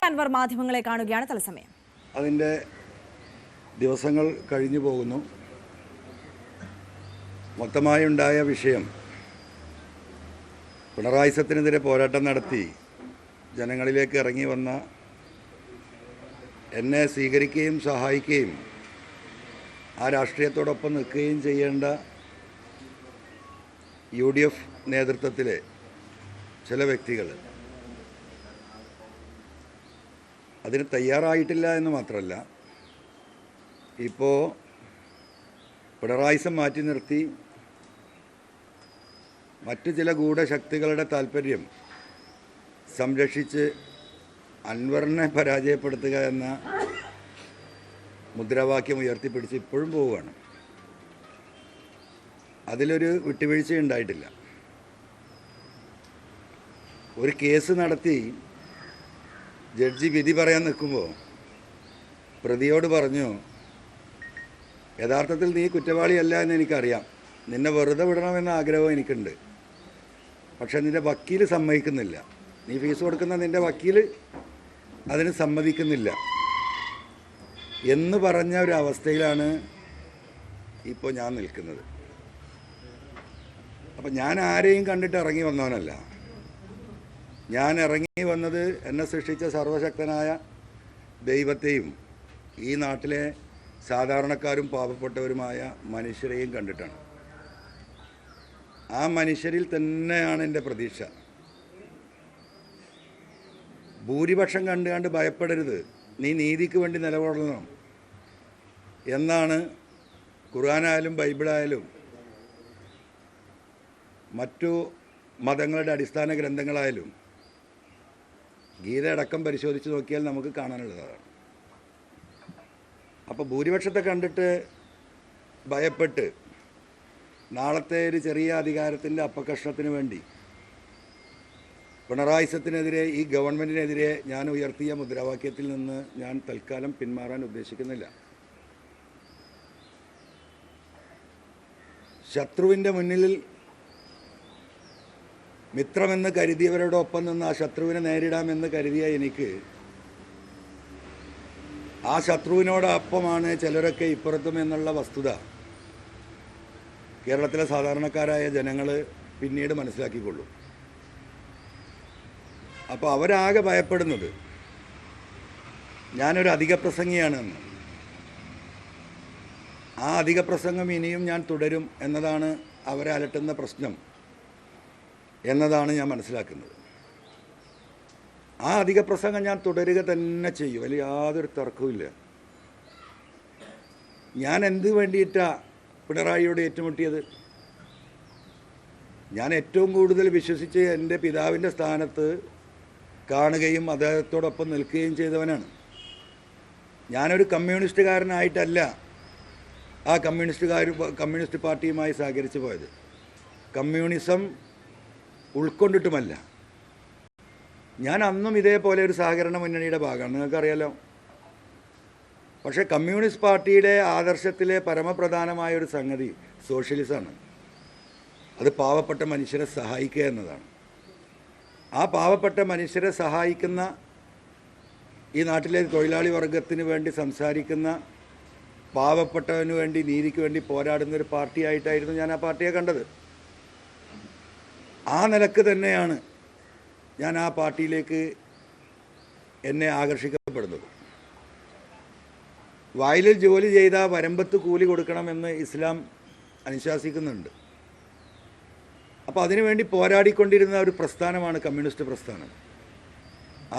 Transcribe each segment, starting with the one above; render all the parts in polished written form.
അൻവർ മാധ്യമങ്ങളെ കാണുകയാണ് തത്സമയം. അതിൻ്റെ ദിവസങ്ങൾ കഴിഞ്ഞു പോകുന്നു. മൊത്തമായുണ്ടായ വിഷയം പിണറായി സത്തിനെതിരെ പോരാട്ടം നടത്തി ജനങ്ങളിലേക്ക് ഇറങ്ങി വന്ന എന്നെ സ്വീകരിക്കുകയും സഹായിക്കുകയും ആ രാഷ്ട്രീയത്തോടൊപ്പം നിൽക്കുകയും ചെയ്യേണ്ട UDF നേതൃത്വത്തിലെ ചില വ്യക്തികൾ അതിന് തയ്യാറായിട്ടില്ല എന്ന് മാത്രമല്ല, ഇപ്പോൾ പിണറായിസം മാറ്റി നിർത്തി മറ്റു ചില ഗൂഢശക്തികളുടെ താല്പര്യം സംരക്ഷിച്ച് അൻവറിനെ പരാജയപ്പെടുത്തുക എന്ന മുദ്രാവാക്യം ഉയർത്തിപ്പിടിച്ച് ഇപ്പോഴും പോവുകയാണ്. അതിലൊരു വിട്ടുവീഴ്ചയുണ്ടായിട്ടില്ല. ഒരു കേസ് നടത്തി ജഡ്ജി വിധി പറയാൻ നിൽക്കുമ്പോൾ പ്രതിയോട് പറഞ്ഞു, യഥാർത്ഥത്തിൽ നീ കുറ്റവാളിയല്ല എന്ന് എനിക്കറിയാം, നിന്നെ വെറുതെ വിടണമെന്ന ആഗ്രഹം എനിക്കുണ്ട്, പക്ഷെ നിൻ്റെ വക്കീൽ സമ്മതിക്കുന്നില്ല, നീ ഫീസ് കൊടുക്കുന്ന നിൻ്റെ വക്കീൽ അതിന് സമ്മതിക്കുന്നില്ല എന്ന് പറഞ്ഞ ഒരു അവസ്ഥയിലാണ് ഇപ്പോൾ ഞാൻ നിൽക്കുന്നത്. അപ്പം ഞാൻ ആരെയും കണ്ടിട്ട് ഇറങ്ങി വന്നവനല്ല. ഞാൻ ഇറങ്ങി വന്നത് എന്നെ സൃഷ്ടിച്ച സർവശക്തനായ ദൈവത്തെയും ഈ നാട്ടിലെ സാധാരണക്കാരും പാവപ്പെട്ടവരുമായ മനുഷ്യരെയും കണ്ടിട്ടാണ്. ആ മനുഷ്യരിൽ തന്നെയാണ് എൻ്റെ പ്രതീക്ഷ. ഭൂരിപക്ഷം കണ്ട് ഭയപ്പെടരുത്, നീ നീതിക്ക് വേണ്ടി നിലകൊള്ളണം എന്നാണ് ഖുർആനായാലും ബൈബിളായാലും മറ്റു മതങ്ങളുടെ അടിസ്ഥാന ഗ്രന്ഥങ്ങളായാലും ഗീതയടക്കം പരിശോധിച്ച് നോക്കിയാൽ നമുക്ക് കാണാനുള്ളതാണ്. അപ്പോൾ ഭൂരിപക്ഷത്തെ കണ്ടിട്ട് ഭയപ്പെട്ട് നാളത്തെ ഒരു ചെറിയ അധികാരത്തിൻ്റെ അപ്പകഷ്ണത്തിന് വേണ്ടി പിണറായിസത്തിനെതിരെ, ഈ ഗവൺമെൻറ്റിനെതിരെ ഞാൻ ഉയർത്തിയ മുദ്രാവാക്യത്തിൽ നിന്ന് ഞാൻ തൽക്കാലം പിന്മാറാൻ ഉദ്ദേശിക്കുന്നില്ല. ശത്രുവിൻ്റെ മുന്നിൽ മിത്രമെന്ന് കരുതിയവരോടൊപ്പം നിന്ന് ആ ശത്രുവിനെ നേരിടാമെന്ന് കരുതിയ എനിക്ക് ആ ശത്രുവിനോടൊപ്പമാണ് ചിലരൊക്കെ ഇപ്പുറത്തും എന്നുള്ള വസ്തുത കേരളത്തിലെ സാധാരണക്കാരായ ജനങ്ങൾ പിന്നീട് മനസ്സിലാക്കിക്കൊള്ളും. അപ്പോൾ അവരാകെ ഭയപ്പെടുന്നത് ഞാനൊരു അധിക പ്രസംഗിയാണെന്ന്. ആ അധിക പ്രസംഗം ഇനിയും ഞാൻ തുടരും എന്നതാണ് അവരെ അലട്ടുന്ന പ്രശ്നം എന്നതാണ് ഞാൻ മനസ്സിലാക്കുന്നത്. ആ അധിക പ്രസംഗം ഞാൻ തുടരുക തന്നെ ചെയ്യും, അതിൽ യാതൊരു തർക്കവുമില്ല. ഞാൻ എന്ത് വേണ്ടിയിട്ടാണ് പിണറായിയോട് ഏറ്റുമുട്ടിയത്? ഞാൻ ഏറ്റവും കൂടുതൽ വിശ്വസിച്ച് എൻ്റെ പിതാവിൻ്റെ സ്ഥാനത്ത് കാണുകയും അദ്ദേഹത്തോടൊപ്പം നിൽക്കുകയും ചെയ്തവനാണ്. ഞാനൊരു കമ്മ്യൂണിസ്റ്റുകാരനായിട്ടല്ല ആ കമ്മ്യൂണിസ്റ്റ് പാർട്ടിയുമായി സഹകരിച്ച് പോയത്. കമ്മ്യൂണിസം ഉൾക്കൊണ്ടിട്ടുമല്ല. ഞാൻ അന്നും ഇതേപോലെ ഒരു സഹകരണ മുന്നണിയുടെ ഭാഗമാണ്, നിങ്ങൾക്കറിയാലോ. പക്ഷേ കമ്മ്യൂണിസ്റ്റ് പാർട്ടിയുടെ ആദർശത്തിലെ പരമപ്രധാനമായ ഒരു സംഗതി സോഷ്യലിസമാണ്. അത് പാവപ്പെട്ട മനുഷ്യരെ സഹായിക്കുക എന്നതാണ്. ആ പാവപ്പെട്ട മനുഷ്യരെ സഹായിക്കുന്ന, ഈ നാട്ടിലെ തൊഴിലാളി വർഗത്തിന് വേണ്ടി സംസാരിക്കുന്ന, പാവപ്പെട്ടവന് വേണ്ടി, നീതിക്ക് വേണ്ടി പോരാടുന്ന ഒരു പാർട്ടിയായിട്ടായിരുന്നു ഞാൻ ആ പാർട്ടിയെ കണ്ടത്. ആ നിലക്ക് തന്നെയാണ് ഞാൻ ആ പാർട്ടിയിലേക്ക് എന്നെ ആകർഷിക്കപ്പെടുന്നത്. വയലിൽ ജോലി ചെയ്താൽ വരമ്പത്ത് കൂലി കൊടുക്കണമെന്ന് ഇസ്ലാം അനുശാസിക്കുന്നുണ്ട്. അപ്പോൾ അതിനുവേണ്ടി പോരാടിക്കൊണ്ടിരുന്ന ഒരു പ്രസ്ഥാനമാണ് കമ്മ്യൂണിസ്റ്റ് പ്രസ്ഥാനം.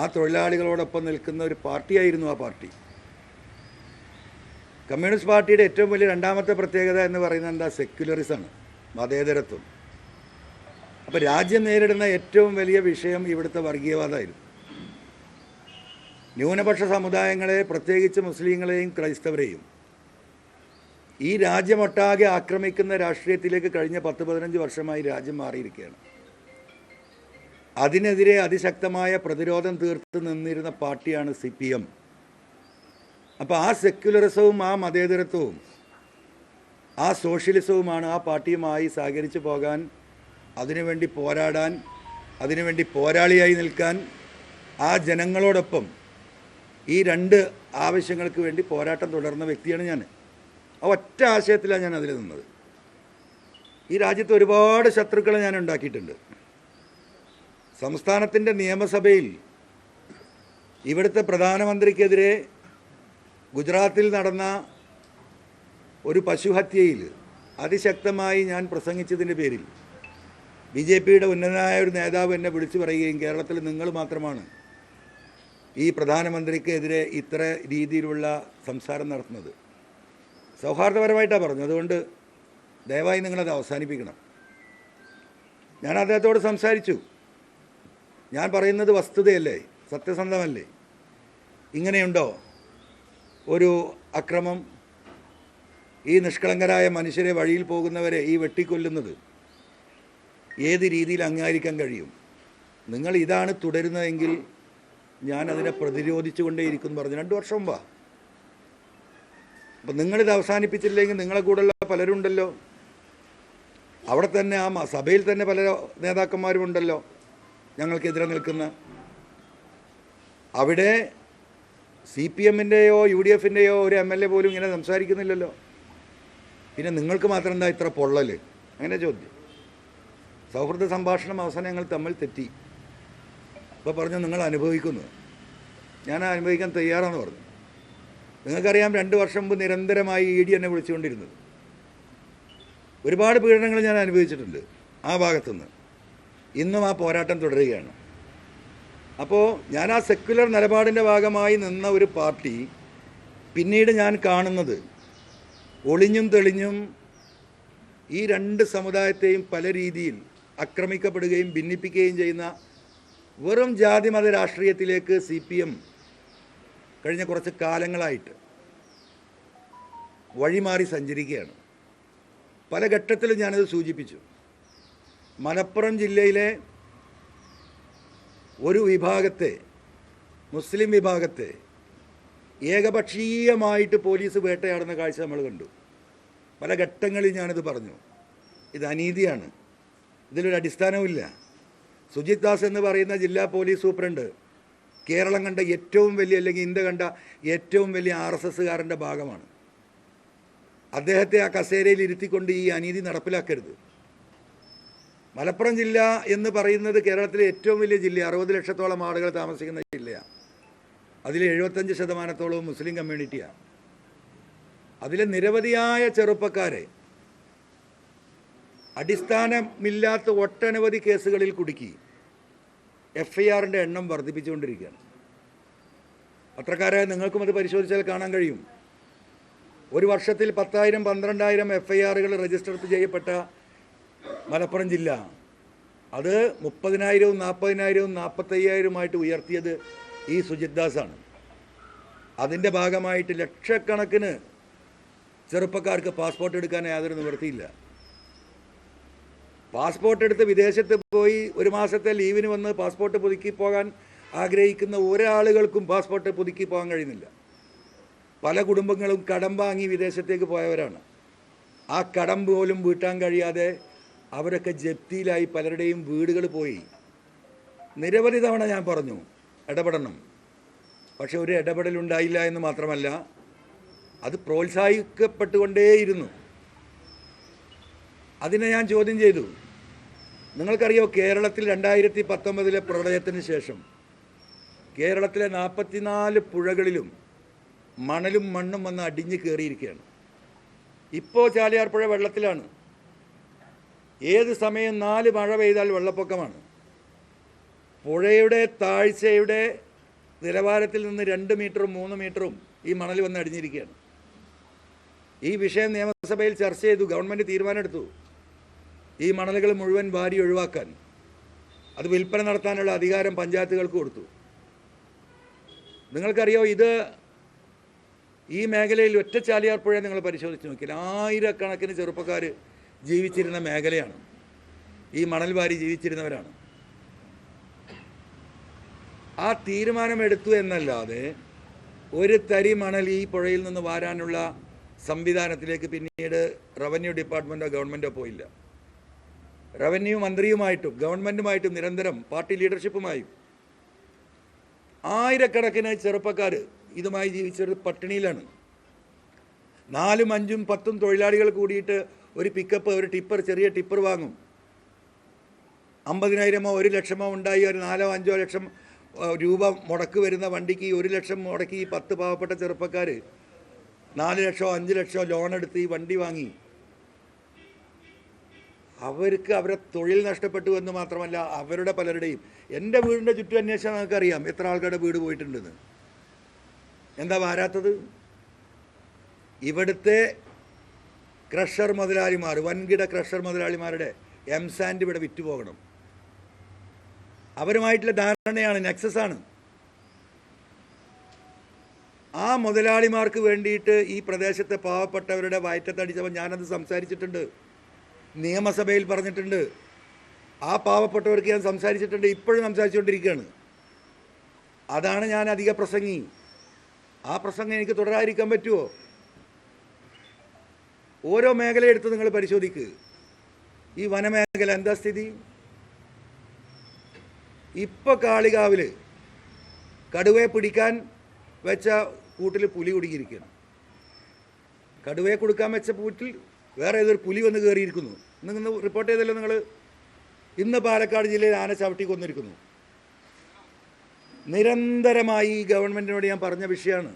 ആ തൊഴിലാളികളോടൊപ്പം നിൽക്കുന്ന ഒരു പാർട്ടിയായിരുന്നു ആ പാർട്ടി. കമ്മ്യൂണിസ്റ്റ് പാർട്ടിയുടെ ഏറ്റവും വലിയ രണ്ടാമത്തെ പ്രത്യേകത എന്ന് പറയുന്നത് എന്താ? സെക്യുലറിസമാണ്, മതേതരത്വം. അപ്പോൾ രാജ്യം നേരിടുന്ന ഏറ്റവും വലിയ വിഷയം ഇവിടുത്തെ വർഗീയവാദമായിരുന്നു. ന്യൂനപക്ഷ സമുദായങ്ങളെ, പ്രത്യേകിച്ച് മുസ്ലിങ്ങളെയും ക്രൈസ്തവരെയും ഈ രാജ്യമൊട്ടാകെ ആക്രമിക്കുന്ന രാഷ്ട്രീയത്തിലേക്ക് കഴിഞ്ഞ 10-15 വർഷമായി രാജ്യം മാറിയിരിക്കുകയാണ്. അതിനെതിരെ അതിശക്തമായ പ്രതിരോധം തീർത്ത് നിന്നിരുന്ന പാർട്ടിയാണ് CPM. അപ്പോൾ ആ സെക്യുലറിസവും ആ മതേതരത്വവും ആ സോഷ്യലിസവുമാണ് ആ പാർട്ടിയുമായി സഹകരിച്ച് പോകാൻ, അതിനുവേണ്ടി പോരാടാൻ, അതിനുവേണ്ടി പോരാളിയായി നിൽക്കാൻ, ആ ജനങ്ങളോടൊപ്പം ഈ രണ്ട് ആവശ്യങ്ങൾക്ക് വേണ്ടി പോരാട്ടം തുടർന്ന വ്യക്തിയാണ് ഞാൻ. ആ ഒറ്റ ആശയത്തിലാണ് ഞാൻ അതിൽ നിന്നത്. ഈ രാജ്യത്ത് ഒരുപാട് ശത്രുക്കളെ ഞാൻ ഉണ്ടാക്കിയിട്ടുണ്ട്. സംസ്ഥാനത്തിൻ്റെ നിയമസഭയിൽ ഇവിടുത്തെ പ്രധാനമന്ത്രിക്കെതിരെ ഗുജറാത്തിൽ നടന്ന ഒരു പശുഹത്യയിൽ അതിശക്തമായി ഞാൻ പ്രസംഗിച്ചതിൻ്റെ പേരിൽ BJPയുടെ ഉന്നതനായ ഒരു നേതാവ് എന്നെ വിളിച്ചു പറയുകയും കേരളത്തിൽ നിങ്ങൾ മാത്രമാണ് ഈ പ്രധാനമന്ത്രിക്കെതിരെ ഇത്ര രീതിയിലുള്ള സംസാരം നടത്തുന്നത്. സൗഹാർദ്ദപരമായിട്ടാണ് പറഞ്ഞു. അതുകൊണ്ട് ദയവായി നിങ്ങളത് അവസാനിപ്പിക്കണം. ഞാൻ അദ്ദേഹത്തോട് സംസാരിച്ചു. ഞാൻ പറയുന്നത് വസ്തുതയല്ലേ, സത്യസന്ധമല്ലേ? ഇങ്ങനെയുണ്ടോ ഒരു അക്രമം? ഈ നിഷ്കളങ്കരായ മനുഷ്യരെ, വഴിയിൽ പോകുന്നവരെ ഈ വെട്ടിക്കൊല്ലുന്നത് ഏത് രീതിയിൽ അംഗീകരിക്കാൻ കഴിയും? നിങ്ങൾ ഇതാണ് തുടരുന്നതെങ്കിൽ ഞാൻ അതിനെ പ്രതിരോധിച്ചു കൊണ്ടേയിരിക്കും എന്ന് പറഞ്ഞു 2 വർഷം മുമ്പാ. അപ്പം നിങ്ങളിത് അവസാനിപ്പിച്ചില്ലെങ്കിൽ നിങ്ങളെ കൂടെയുള്ള പലരുണ്ടല്ലോ, അവിടെ തന്നെ ആ സഭയിൽ തന്നെ പല നേതാക്കന്മാരും ഉണ്ടല്ലോ ഞങ്ങൾക്കെതിരെ നിൽക്കുന്ന. അവിടെ CPMൻ്റെയോ UDFൻ്റെയോ ഒരു MLA പോലും ഇങ്ങനെ സംസാരിക്കുന്നില്ലല്ലോ. പിന്നെ നിങ്ങൾക്ക് മാത്രം എന്താ ഇത്ര പൊള്ളൽ? അങ്ങനെ ചോദ്യം. സൗഹൃദ സംഭാഷണം അവസാനം ഞങ്ങൾ തമ്മിൽ തെറ്റി. അപ്പോൾ പറഞ്ഞു നിങ്ങൾ അനുഭവിക്കുന്നു. ഞാൻ അനുഭവിക്കാൻ തയ്യാറാണെന്ന് പറഞ്ഞു. നിങ്ങൾക്കറിയാം 2 വർഷം മുമ്പ് നിരന്തരമായി ED എന്നെ വിളിച്ചുകൊണ്ടിരുന്നത്. ഒരുപാട് പീഡനങ്ങൾ ഞാൻ അനുഭവിച്ചിട്ടുണ്ട് ആ ഭാഗത്തുനിന്ന്. ഇന്നും ആ പോരാട്ടം തുടരുകയാണ്. അപ്പോൾ ഞാൻ ആ സെക്യുലർ നിലപാടിൻ്റെ ഭാഗമായി നിന്ന ഒരു പാർട്ടി പിന്നീട് ഞാൻ കാണുന്നത് ഒളിഞ്ഞും തെളിഞ്ഞും ഈ 2 സമുദായത്തെയും പല രീതിയിൽ ആക്രമിക്കപ്പെടുകയും ഭിന്നിപ്പിക്കുകയും ചെയ്യുന്ന വെറും ജാതി മത രാഷ്ട്രീയത്തിലേക്ക് CPM കഴിഞ്ഞ കുറച്ച് കാലങ്ങളായിട്ട് വഴിമാറി സഞ്ചരിക്കുകയാണ്. പല ഘട്ടത്തിലും ഞാനത് സൂചിപ്പിച്ചു. മലപ്പുറം ജില്ലയിലെ ഒരു വിഭാഗത്തെ, മുസ്ലിം വിഭാഗത്തെ ഏകപക്ഷീയമായിട്ട് പോലീസ് വേട്ടയാടുന്ന കാഴ്ച നമ്മൾ കണ്ടു. പല ഘട്ടങ്ങളിൽ ഞാനിത് പറഞ്ഞു. ഇത് അനീതിയാണ്, ഇതിലൊരു അടിസ്ഥാനവുമില്ല. സുജിത് ദാസ് എന്ന് പറയുന്ന ജില്ലാ പോലീസ് സൂപ്രണ്ട് കേരളം കണ്ട ഏറ്റവും വലിയ, അല്ലെങ്കിൽ ഇന്ത്യ കണ്ട ഏറ്റവും വലിയ RSSകാരൻ്റെ ഭാഗമാണ്. അദ്ദേഹത്തെ ആ കസേരയിൽ ഇരുത്തിക്കൊണ്ട് ഈ അനീതി നടപ്പിലാക്കരുത്. മലപ്പുറം ജില്ല എന്ന് പറയുന്നത് കേരളത്തിലെ ഏറ്റവും വലിയ ജില്ല, 60 ലക്ഷത്തോളം ആളുകൾ താമസിക്കുന്ന ജില്ലയാണ്. അതിൽ 75% മുസ്ലിം കമ്മ്യൂണിറ്റിയാണ്. അതിലെ നിരവധിയായ ചെറുപ്പക്കാരെ അടിസ്ഥാനമില്ലാത്ത ഒട്ടനവധി കേസുകളിൽ കുടുക്കി FIRൻ്റെ എണ്ണം വർദ്ധിപ്പിച്ചുകൊണ്ടിരിക്കുകയാണ്. പത്രക്കാരായ നിങ്ങൾക്കും അത് പരിശോധിച്ചാൽ കാണാൻ കഴിയും. ഒരു വർഷത്തിൽ 10,000 12,000 FIRകൾ രജിസ്റ്റർ ചെയ്യപ്പെട്ട മലപ്പുറം ജില്ല അത് 30,000 40,000 45,000 ഉയർത്തിയത് ഈ സുജിത് ദാസാണ്. അതിൻ്റെ ഭാഗമായിട്ട് ലക്ഷക്കണക്കിന് ചെറുപ്പക്കാർക്ക് പാസ്പോർട്ട് എടുക്കാൻ യാതൊരു നിവൃത്തിയില്ല. പാസ്പോർട്ട് എടുത്ത് വിദേശത്ത് പോയി ഒരു മാസത്തെ ലീവിന് വന്ന് പാസ്പോർട്ട് പുതുക്കി പോകാൻ ആഗ്രഹിക്കുന്ന ഒരാളുകൾക്കും പാസ്പോർട്ട് പുതുക്കി പോകാൻ കഴിയുന്നില്ല. പല കുടുംബങ്ങളും കടം വാങ്ങി വിദേശത്തേക്ക് പോയവരാണ്. ആ കടം പോലും വീട്ടാൻ കഴിയാതെ അവരൊക്കെ ജപ്തിയിലായി, പലരുടെയും വീടുകൾ പോയി. നിരവധി തവണ ഞാൻ പറഞ്ഞു ഇടപെടണം, പക്ഷെ ഒരു ഇടപെടലുണ്ടായില്ല എന്ന് മാത്രമല്ല അത് പ്രോത്സാഹിക്കപ്പെട്ടുകൊണ്ടേയിരുന്നു. അതിനെ ഞാൻ ചോദ്യം ചെയ്തു. നിങ്ങൾക്കറിയോ, കേരളത്തിൽ 2019 പ്രളയത്തിന് ശേഷം കേരളത്തിലെ 44 പുഴകളിലും മണലും മണ്ണും വന്ന് അടിഞ്ഞു കയറിയിരിക്കുകയാണ്. ഇപ്പോൾ ചാലിയാർ പുഴ വെള്ളത്തിലാണ്. ഏത് സമയം 4 മഴ പെയ്താൽ വെള്ളപ്പൊക്കമാണ്. പുഴയുടെ താഴ്ചയുടെ നിലവാരത്തിൽ നിന്ന് 2 മീറ്ററും 3 മീറ്ററും ഈ മണൽ വന്ന് അടിഞ്ഞിരിക്കുകയാണ്. ഈ വിഷയം നിയമസഭയിൽ ചർച്ച ചെയ്തു. ഗവൺമെൻറ് തീരുമാനമെടുത്തു ഈ മണലുകൾ മുഴുവൻ വാരി ഒഴിവാക്കാൻ. അത് വിൽപ്പന നടത്താനുള്ള അധികാരം പഞ്ചായത്തുകൾക്ക് കൊടുത്തു. നിങ്ങൾക്കറിയോ, ഇത് ഈ മേഖലയിൽ ഒറ്റ ചാലിയാർ പുഴ നിങ്ങൾ പരിശോധിച്ച് നോക്കിയാൽ 1000കണക്കിന് ചെറുപ്പക്കാർ ജീവിച്ചിരുന്ന മേഖലയാണ്. ഈ മണൽ വാരി ജീവിച്ചിരുന്നവരാണ്. ആ തീരുമാനമെടുത്തു എന്നല്ലാതെ ഒരു തരി മണൽ ഈ പുഴയിൽ നിന്ന് വാരാനുള്ള സംവിധാനത്തിലേക്ക് പിന്നീട് റവന്യൂ ഡിപ്പാർട്ട്മെൻറ്റോ ഗവൺമെൻറ്റോ പോയില്ല. റവന്യൂ മന്ത്രിയുമായിട്ടും ഗവൺമെൻറ്റുമായിട്ടും നിരന്തരം പാർട്ടി ലീഡർഷിപ്പുമായും 1000കണക്കിന് ചെറുപ്പക്കാർ ഇതുമായി ജീവിച്ചൊരു പട്ടിണിയിലാണ്. 4, 5, 10 തൊഴിലാളികൾ കൂടിയിട്ട് ഒരു പിക്കപ്പ്, ഒരു ടിപ്പർ, ചെറിയ ടിപ്പർ വാങ്ങും. 50,000 1 ലക്ഷമോ ഉണ്ടായി ഒരു 4, 5 ലക്ഷം രൂപ മുടക്ക് വരുന്ന വണ്ടിക്ക് 1 ലക്ഷം മുടക്കി ഈ 10 പാവപ്പെട്ട ചെറുപ്പക്കാർ 4 ലക്ഷമോ 5 ലക്ഷമോ ലോൺ എടുത്ത് ഈ വണ്ടി വാങ്ങി. അവർക്ക് അവരെ തൊഴിൽ നഷ്ടപ്പെട്ടു എന്ന് മാത്രമല്ല, അവരുടെ പലരുടെയും, എൻ്റെ വീടിൻ്റെ ചുറ്റും അന്വേഷിച്ചാൽ നമുക്കറിയാം എത്ര ആൾക്കാരുടെ വീട് പോയിട്ടുണ്ടെന്ന്. എന്താ വരാത്തത്? ഇവിടുത്തെ ക്രഷർ മുതലാളിമാർ, വൻകിട ക്രഷർ മുതലാളിമാരുടെ എംസാൻഡ് ഇവിടെ വിറ്റുപോകണം. അവരുമായിട്ടുള്ള ധാരണയാണ്, നെക്സസാണ്. ആ മുതലാളിമാർക്ക് വേണ്ടിയിട്ട് ഈ പ്രദേശത്തെ പാവപ്പെട്ടവരുടെ വയറ്റത്തടിച്ചപ്പോൾ ഞാനത് സംസാരിച്ചിട്ടുണ്ട്, നിയമസഭയിൽ പറഞ്ഞിട്ടുണ്ട്. ആ പാവപ്പെട്ടവർക്ക് ഞാൻ സംസാരിച്ചിട്ടുണ്ട്, ഇപ്പോഴും സംസാരിച്ചുകൊണ്ടിരിക്കുകയാണ്. അതാണ് ഞാൻ അധിക പ്രസംഗി. ആ പ്രസംഗം എനിക്ക് തുടരാതിരിക്കാൻ പറ്റുമോ? ഓരോ മേഖലയെടുത്ത് നിങ്ങൾ പരിശോധിക്കുക. ഈ വനമേഖല എന്താ സ്ഥിതി? ഇപ്പോൾ കാളികാവിൽ കടുവയെ പിടിക്കാൻ വെച്ച കൂട്ടിൽ പുലി കുടുങ്ങിയിരിക്കുകയാണ്. കടുവയെ കൊടുക്കാൻ വെച്ച കൂട്ടിൽ വേറെ ഏതൊരു പുലി വന്ന് കയറിയിരിക്കുന്നു. ഇന്ന് റിപ്പോർട്ട് ചെയ്തല്ലോ നിങ്ങൾ. ഇന്ന് പാലക്കാട് ജില്ലയിൽ ആന ചവിട്ടി കൊന്നിരിക്കുന്നു. നിരന്തരമായി ഗവൺമെൻറ്റിനോട് ഞാൻ പറഞ്ഞ വിഷയമാണ്.